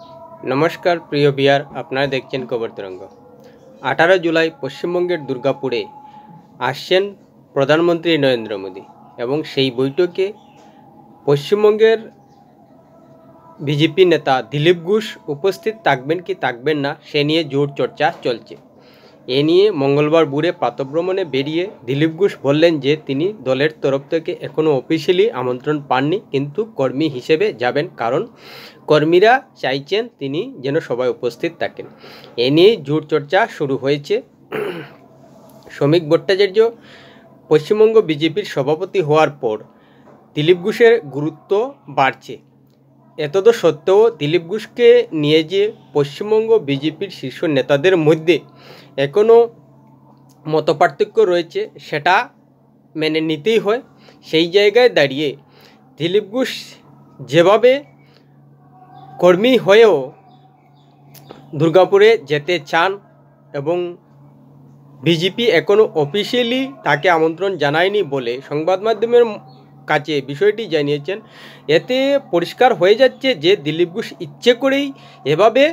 नमस्कार प्रिय बिहार আপনারা দেখছেন খবর তরঙ্গ। 18 জুলাই পশ্চিমবঙ্গের দুর্গাপুরে আসছেন প্রধানমন্ত্রী নরেন্দ্র মোদী এবং সেই বৈঠকে পশ্চিমবঙ্গের বিজেপি নেতা দিলীপ ঘোষ উপস্থিত থাকবেন কি থাকবেন না সে নিয়ে জোর চর্চা চলছে। এ নিয়ে মঙ্গলবার ভোরে প্রাতঃভ্রমণে বেরিয়ে দিলীপ ঘোষ বললেন যে তিনি দলের তরফ থেকে এখনও অফিসিয়ালি আমন্ত্রণ পাননি, কিন্তু কর্মী হিসেবে যাবেন, কারণ কর্মীরা চাইছেন তিনি যেন সবাই উপস্থিত থাকেন। এ নিয়ে জোর চর্চা শুরু হয়েছে। শ্রমিক ভট্টাচার্য পশ্চিমবঙ্গ বিজেপির সভাপতি হওয়ার পর দিলীপ ঘোষের গুরুত্ব বাড়ছে। এতদ সত্ত্বেও দিলীপ ঘোষকে নিয়ে যে পশ্চিমবঙ্গ বিজেপির শীর্ষ নেতাদের মধ্যে এখনও মতপার্থক্য রয়েছে সেটা মেনে নিতেই হয়। সেই জায়গায় দাঁড়িয়ে দিলীপ ঘোষ যেভাবে কর্মী হয়েও দুর্গাপুরে যেতে চান এবং বিজেপি এখনও অফিসিয়ালি তাকে আমন্ত্রণ জানায়নি বলে সংবাদ মাধ্যমের কাছে বিষয়টি জানিয়েছেন। এতে পরিষ্কার হয়ে যাচ্ছে যে দিলীপ ঘোষ ইচ্ছে করেই এভাবে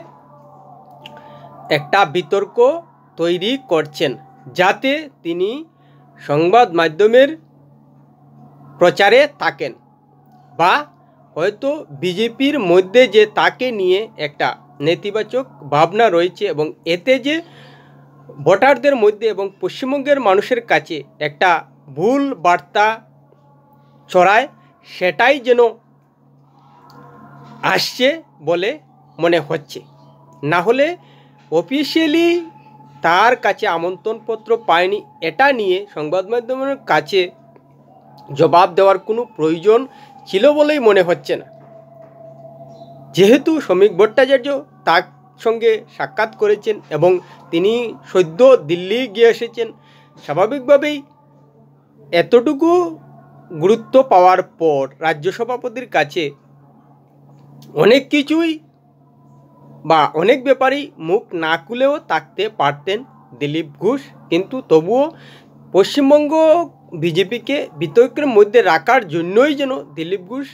একটা বিতর্ক তৈরি করছেন, যাতে তিনি সংবাদ মাধ্যমের প্রচারে থাকেন বা হয়তো বিজেপির মধ্যে যে তাকে নিয়ে একটা নেতিবাচক ভাবনা রয়েছে এবং এতে যে ভোটারদের মধ্যে এবং পশ্চিমবঙ্গের মানুষের কাছে একটা ভুল বার্তা ছড়ায়, সেটাই যেন আসছে বলে মনে হচ্ছে। না হলে অফিসিয়ালি তার কাছে আমন্ত্রণপত্র পায়নি এটা নিয়ে সংবাদ মাধ্যমের কাছে জবাব দেওয়ার কোনো প্রয়োজন ছিল বলেই মনে হচ্ছে না। যেহেতু শ্রমিক ভট্টাচার্য তার সঙ্গে সাক্ষাৎ করেছেন এবং তিনি সদ্য দিল্লি গিয়ে এসেছেন, স্বাভাবিকভাবেই এতটুকু গুরুত্ব পাওয়ার পর রাজ্য সভাপতির কাছে অনেক কিছুই বা অনেক ব্যাপারেই মুখ না খুলেও থাকতে পারতেন দিলীপ ঘোষ, কিন্তু তবুও পশ্চিমবঙ্গ বিজেপিকে বিতর্কের মধ্যে রাখার জন্যই যেন দিলীপ ঘোষ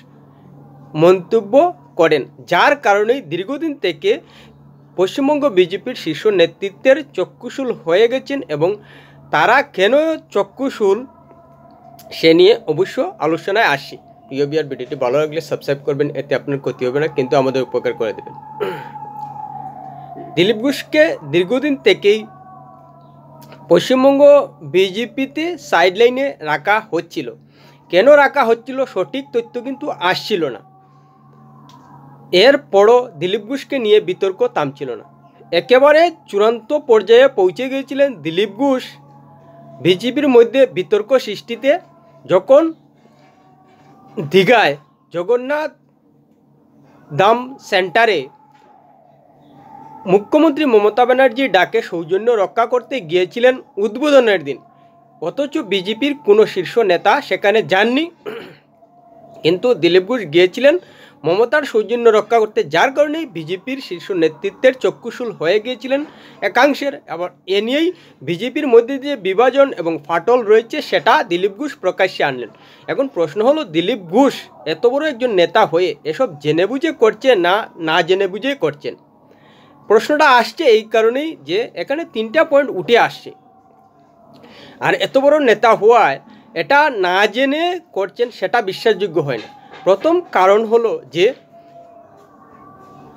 মন্তব্য করেন, যার কারণেই দীর্ঘদিন থেকে পশ্চিমবঙ্গ বিজেপির শীর্ষ নেতৃত্বের চক্ষুশূল হয়ে গেছেন এবং তারা কেন চক্ষুশূল সে নিয়ে অবশ্য আলোচনায় আসি। প্রিয় বিহার, ভিডিওটি ভালো লাগলে সাবস্ক্রাইব করবেন, এতে আপনার ক্ষতি হবে না কিন্তু আমাদের উপকার করে দেবেন। দিলীপ ঘোষকে দীর্ঘদিন থেকেই পশ্চিমবঙ্গ বিজেপিতে সাইডলাইনে রাখা হচ্ছিল। কেন রাখা হচ্ছিল সঠিক তথ্য কিন্তু আসছিল না। এরপরও দিলীপ ঘোষকে নিয়ে বিতর্ক থামছিল না। একেবারে চূড়ান্ত পর্যায়ে পৌঁছে গিয়েছিলেন দিলীপ ঘোষ বিজেপির মধ্যে বিতর্ক সৃষ্টিতে, যখন দীঘায় জগন্নাথ ধাম সেন্টারে মুখ্যমন্ত্রী মমতা ব্যানার্জির ডাকে সৌজন্য রক্ষা করতে গিয়েছিলেন উদ্বোধনের দিন, অথচ বিজেপির কোনো শীর্ষ নেতা সেখানে যাননি, কিন্তু দিলীপ ঘোষ গিয়েছিলেন মমতার সৌজন্য রক্ষা করতে, যার কারণেই বিজেপির শীর্ষ নেতৃত্বের চক্ষুশূল হয়ে গিয়েছিলেন একাংশের। আবার এ নিয়েই বিজেপির মধ্যে যে বিভাজন এবং ফাটল রয়েছে সেটা দিলীপ ঘোষ প্রকাশ্যে আনলেন। এখন প্রশ্ন হলো, দিলীপ ঘোষ এত বড় একজন নেতা হয়ে এসব জেনে বুঝে করছে না না জেনে বুঝে করছেন? প্রশ্নটা আসছে এই কারণেই যে এখানে 3টা পয়েন্ট উঠে আসছে। আর এত বড় নেতা হওয়ায় এটা না জেনে করছেন সেটা বিশ্বাসযোগ্য হয় না। প্রথম কারণ হলো যে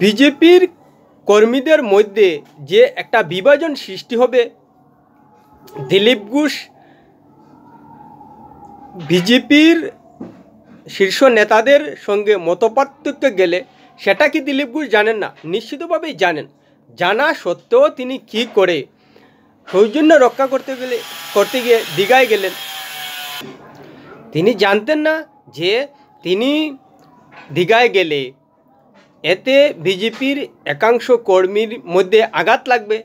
বিজেপির কর্মীদের মধ্যে যে একটা বিভাজন সৃষ্টি হবে, দিলীপ ঘোষ বিজেপির শীর্ষ নেতাদের সঙ্গে মতপার্থক্য গেলে সেটা কি দিলীপ ঘোষ জানেন না? নিশ্চিতভাবেই জানেন। জানা সত্ত্বেও তিনি কি করে সৌজন্য রক্ষা করতে গিয়ে দীঘায় গেলেন? তিনি জানতেন না যে তিনি দীঘায় গেলে এতে বিজেপির একাংশ কর্মীর মধ্যে আঘাত লাগবে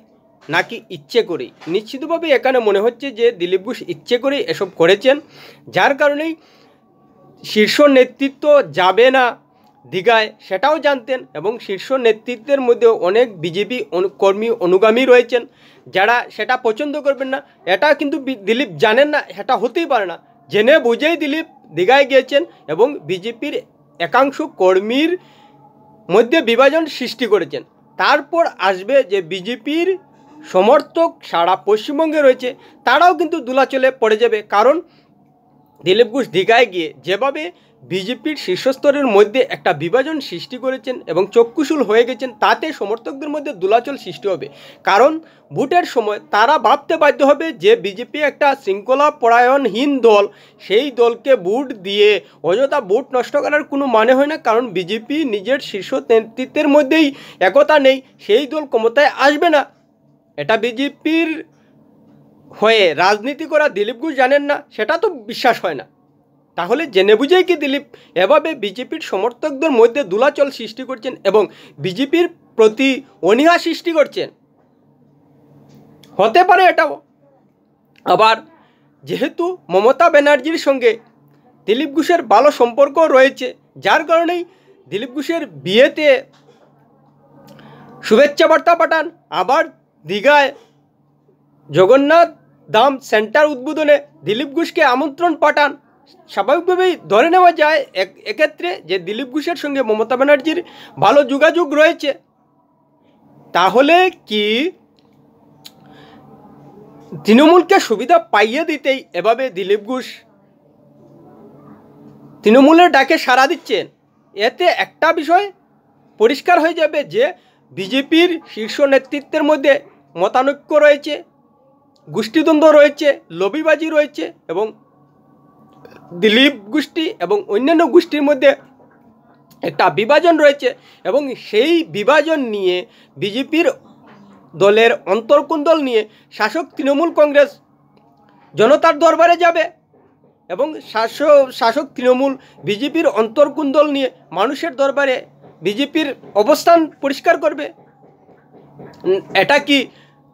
নাকি ইচ্ছে করেই? নিশ্চিতভাবেই এখানে মনে হচ্ছে যে দিলীপ ঘোষ ইচ্ছে করেই এসব করেছেন, যার কারণেই শীর্ষ নেতৃত্ব যাবে না দীঘায় সেটাও জানতেন এবং শীর্ষ নেতৃত্বের মধ্যে অনেক বিজেপি কর্মী অনুগামী রয়েছেন যারা সেটা পছন্দ করবেন না। এটা কিন্তু দিলীপ জানেন না, সেটা হতেই পারে না। জেনে বুঝেই দিলীপ দীঘায় গিয়েছেন এবং বিজেপির একাংশ কর্মীর মধ্যে বিভাজন সৃষ্টি করেছেন। তারপর আসবে যে বিজেপির সমর্থক সারা পশ্চিমবঙ্গে রয়েছে, তারাও কিন্তু দোলাচলে পড়ে যাবে। কারণ দিলীপ ঘোষ দীঘায় গিয়ে যেভাবে বিজেপির শীর্ষস্তরের মধ্যে একটা বিভাজন সৃষ্টি করেছেন এবং চক্ষুশূল হয়ে গেছেন, তাতে সমর্থকদের মধ্যে দোলাচল সৃষ্টি হবে। কারণ ভোটের সময় তারা ভাবতে বাধ্য হবে যে বিজেপি একটা শৃঙ্খলা পরায়ণহীন দল, সেই দলকে ভোট দিয়ে অযথা ভোট নষ্ট করার কোনো মানে হয় না। কারণ বিজেপি নিজের শীর্ষ নেতৃত্বের মধ্যেই একতা নেই, সেই দল ক্ষমতায় আসবে না। এটা বিজেপির হয়ে রাজনীতি করা দিলীপ ঘোষ জানেন না, সেটা তো বিশ্বাস হয় না। তাহলে জেনে বুঝেই কি দিলীপ এভাবে বিজেপির সমর্থকদের মধ্যে দোলাচল সৃষ্টি করছেন এবং বিজেপির প্রতি অনীহা সৃষ্টি করছেন? হতে পারে এটাও। আবার যেহেতু মমতা ব্যানার্জির সঙ্গে দিলীপ ঘোষের ভালো সম্পর্ক রয়েছে, যার কারণেই দিলীপ ঘোষের বিয়েতে শুভেচ্ছা বার্তা পাঠান, আবার দীঘায় জগন্নাথ ধাম সেন্টার উদ্বোধনে দিলীপ ঘোষকে আমন্ত্রণ পাঠান। স্বাভাবিকভাবেই ধরে নেওয়া যায় এক্ষেত্রে যে দিলীপ ঘোষের সঙ্গে মমতা ব্যানার্জির ভালো যোগাযোগ রয়েছে। তাহলে কি তৃণমূলকে সুবিধা পাইয়ে দিতেই এভাবে দিলীপ ঘোষ তৃণমূলের ডাকে সাড়া দিচ্ছেন? এতে একটা বিষয় পরিষ্কার হয়ে যাবে যে বিজেপির শীর্ষ নেতৃত্বের মধ্যে মতানৈক্য রয়েছে, গোষ্ঠীদ্বন্দ্ব রয়েছে, লবিবাজি রয়েছে এবং দিলীপ গোষ্ঠী এবং অন্যান্য গোষ্ঠীর মধ্যে একটা বিভাজন রয়েছে। এবং সেই বিভাজন নিয়ে বিজেপির দলের অন্তর্কুন্দল নিয়ে শাসক তৃণমূল কংগ্রেস জনতার দরবারে যাবে এবং শাসক তৃণমূল বিজেপির অন্তর্কুন্দল নিয়ে মানুষের দরবারে বিজেপির অবস্থান পরিষ্কার করবে। এটা কি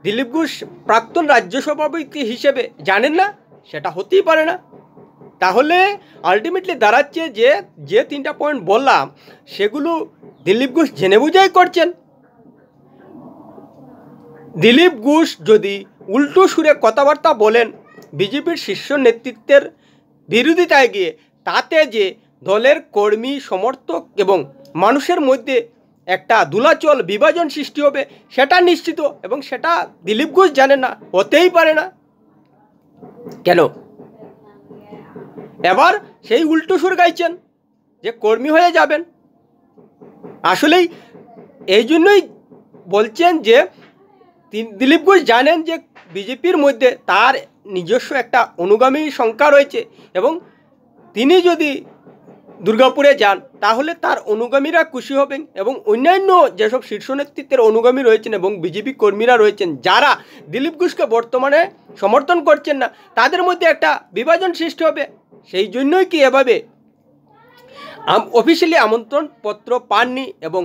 দিলীপ ঘোষ প্রাক্তন রাজ্য সভাপতি হিসেবে জানেন না? সেটা হতেই পারে না। তাহলে আলটিমেটলি দাঁড়াচ্ছে যে যে তিনটা পয়েন্ট বললাম সেগুলো দিলীপ ঘোষ জেনে বুঝেই করছেন। দিলীপ ঘোষ যদি উল্টো সুরে কথাবার্তা বলেন বিজেপির শীর্ষ নেতৃত্বের বিরোধিতায় গিয়ে, তাতে যে দলের কর্মী সমর্থক এবং মানুষের মধ্যে একটা দোলাচল বিভাজন সৃষ্টি হবে সেটা নিশ্চিত, এবং সেটা দিলীপ ঘোষ জানেন না, হতেই পারে না। কেন এবার সেই উল্টো সুর গাইছেন যে কর্মী হয়ে যাবেন? আসলেই এই জন্যই বলছেন যে দিলীপ ঘোষ জানেন যে বিজেপির মধ্যে তার নিজস্ব একটা অনুগামী সংখ্যা রয়েছে এবং তিনি যদি দুর্গাপুরে যান তাহলে তার অনুগামীরা খুশি হবেন এবং অন্যান্য যেসব শীর্ষ নেতৃত্বের অনুগামী রয়েছেন এবং বিজেপি কর্মীরা রয়েছেন যারা দিলীপ ঘোষকে বর্তমানে সমর্থন করছেন না, তাদের মধ্যে একটা বিভাজন সৃষ্টি হবে। সেই জন্যই কি এভাবে অফিসিয়ালি আমন্ত্রণ পত্র পাননি এবং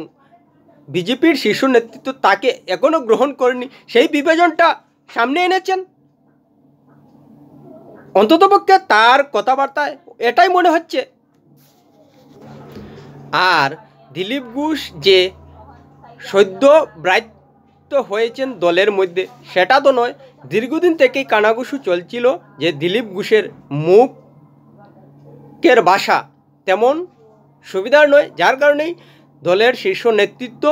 বিজেপির শীর্ষ নেতৃত্ব তাকে এখনও গ্রহণ করেনি, সেই বিভাজনটা সামনে এনেছেন। অন্ততপক্ষে তার কথাবার্তায় এটাই মনে হচ্ছে। আর দিলীপ ঘোষ যে সদ্য ব্রাত্য হয়েছেন দলের মধ্যে সেটা তো নয়, দীর্ঘদিন থেকেই কানাঘুষো চলছিল যে দিলীপ ঘোষের মুখের ভাষা তেমন সুবিধার নয়, যার কারণেই দলের শীর্ষ নেতৃত্ব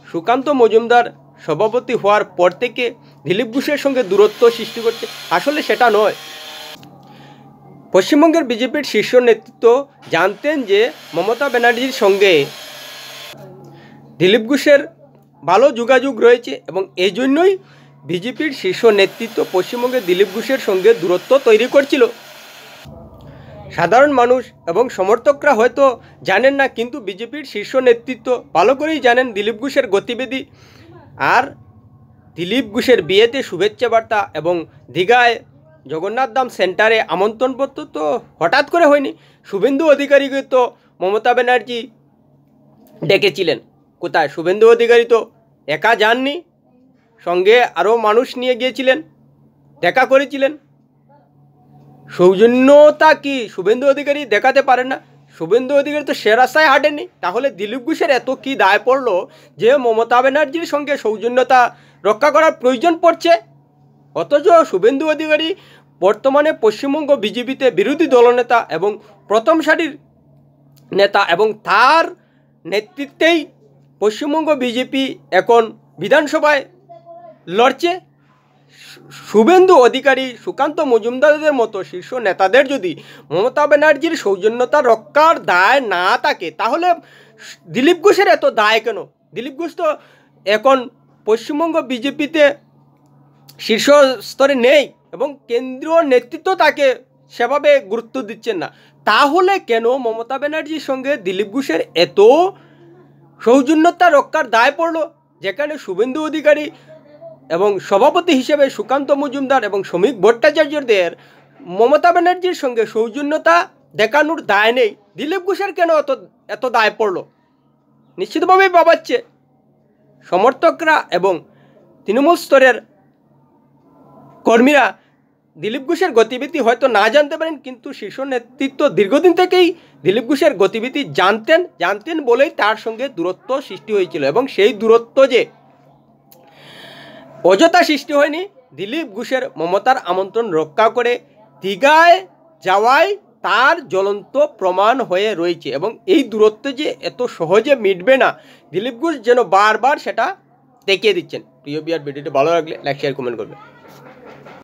সুকান্ত মজুমদার সভাপতি হওয়ার পর থেকে দিলীপ ঘোষের সঙ্গে দূরত্ব সৃষ্টি করছে। আসলে সেটা নয়। পশ্চিমবঙ্গের বিজেপির শীর্ষ নেতৃত্ব জানতেন যে মমতা ব্যানার্জির সঙ্গে দিলীপ ঘোষের ভালো যোগাযোগ রয়েছে এবং এই জন্যই বিজেপির শীর্ষ নেতৃত্ব পশ্চিমবঙ্গে দিলীপ ঘোষের সঙ্গে দূরত্ব তৈরি করছিল। সাধারণ মানুষ এবং সমর্থকরা হয়তো জানেন না, কিন্তু বিজেপির শীর্ষ নেতৃত্ব ভালো করেই জানেন দিলীপ ঘোষের গতিবিধি। আর দিলীপ ঘোষের বিয়েতে শুভেচ্ছা বার্তা এবং দীঘায় জগন্নাথ ধাম সেন্টারে আমন্ত্রণপত্র তো হঠাৎ করে হয়নি। শুভেন্দু অধিকারীকে তো মমতা ব্যানার্জি ডেকেছিলেন। কোথায়? শুভেন্দু অধিকারী তো একা যাননি, সঙ্গে আরও মানুষ নিয়ে গিয়েছিলেন, দেখা করেছিলেন। সৌজন্যতা কি শুভেন্দু অধিকারী দেখাতে পারেন না? শুভেন্দু অধিকারী তো সে রাস্তায় হাঁটেননি, তাহলে দিলীপ ঘোষের এত কি দায় পড়লো যে মমতা ব্যানার্জির সঙ্গে সৌজন্যতা রক্ষা করার প্রয়োজন পড়ছে? অথচ শুভেন্দু অধিকারী বর্তমানে পশ্চিমবঙ্গ বিজেপিতে বিরোধী দলনেতা এবং প্রথম সারির নেতা এবং তার নেতৃত্বেই পশ্চিমবঙ্গ বিজেপি এখন বিধানসভায় লড়ছে। শুভেন্দু অধিকারী, সুকান্ত মজুমদারদের মতো শীর্ষ নেতাদের যদি মমতা ব্যানার্জির সৌজন্যতা রক্ষার দায় না থাকে, তাহলে দিলীপ ঘোষের এত দায় কেন? দিলীপ ঘোষ তো এখন পশ্চিমবঙ্গ বিজেপিতে শীর্ষ স্তরে নেই এবং কেন্দ্রীয় নেতৃত্ব তাকে সেভাবে গুরুত্ব দিচ্ছেন না। তাহলে কেন মমতা ব্যানার্জির সঙ্গে দিলীপ ঘোষের এত সৌজন্যতা রক্ষার দায় পড়ল, যেখানে শুভেন্দু অধিকারী এবং সভাপতি হিসেবে সুকান্ত মজুমদার এবং শ্রমিক ভট্টাচার্যদের মমতা ব্যানার্জির সঙ্গে সৌজন্যতা দেখানোর দায় নেই, দিলীপ ঘোষের কেন এত দায় পড়ল? নিশ্চিতভাবেই ভাবাচ্ছে সমর্থকরা এবং তৃণমূল স্তরের কর্মীরা দিলীপ ঘোষের গতিবিধি হয়তো না জানতে পারেন, কিন্তু শীর্ষ নেতৃত্ব দীর্ঘদিন থেকেই দিলীপ ঘোষের গতিবিধি জানতেন বলেই তার সঙ্গে দূরত্ব সৃষ্টি হয়েছিল। এবং সেই দূরত্ব যে অযথা সৃষ্টি হয়নি, দিলীপ ঘোষের মমতার আমন্ত্রণ রক্ষা করে দীঘায় যাওয়ায় তার জ্বলন্ত প্রমাণ হয়ে রয়েছে। এবং এই দূরত্ব যে এত সহজে মিটবে না, দিলীপ ঘোষ যেন বারবার সেটা দেখিয়ে দিচ্ছেন। প্রিয় ভিউয়ার, ভিডিওটি ভালো লাগলে লাইক শেয়ার কমেন্ট করবে।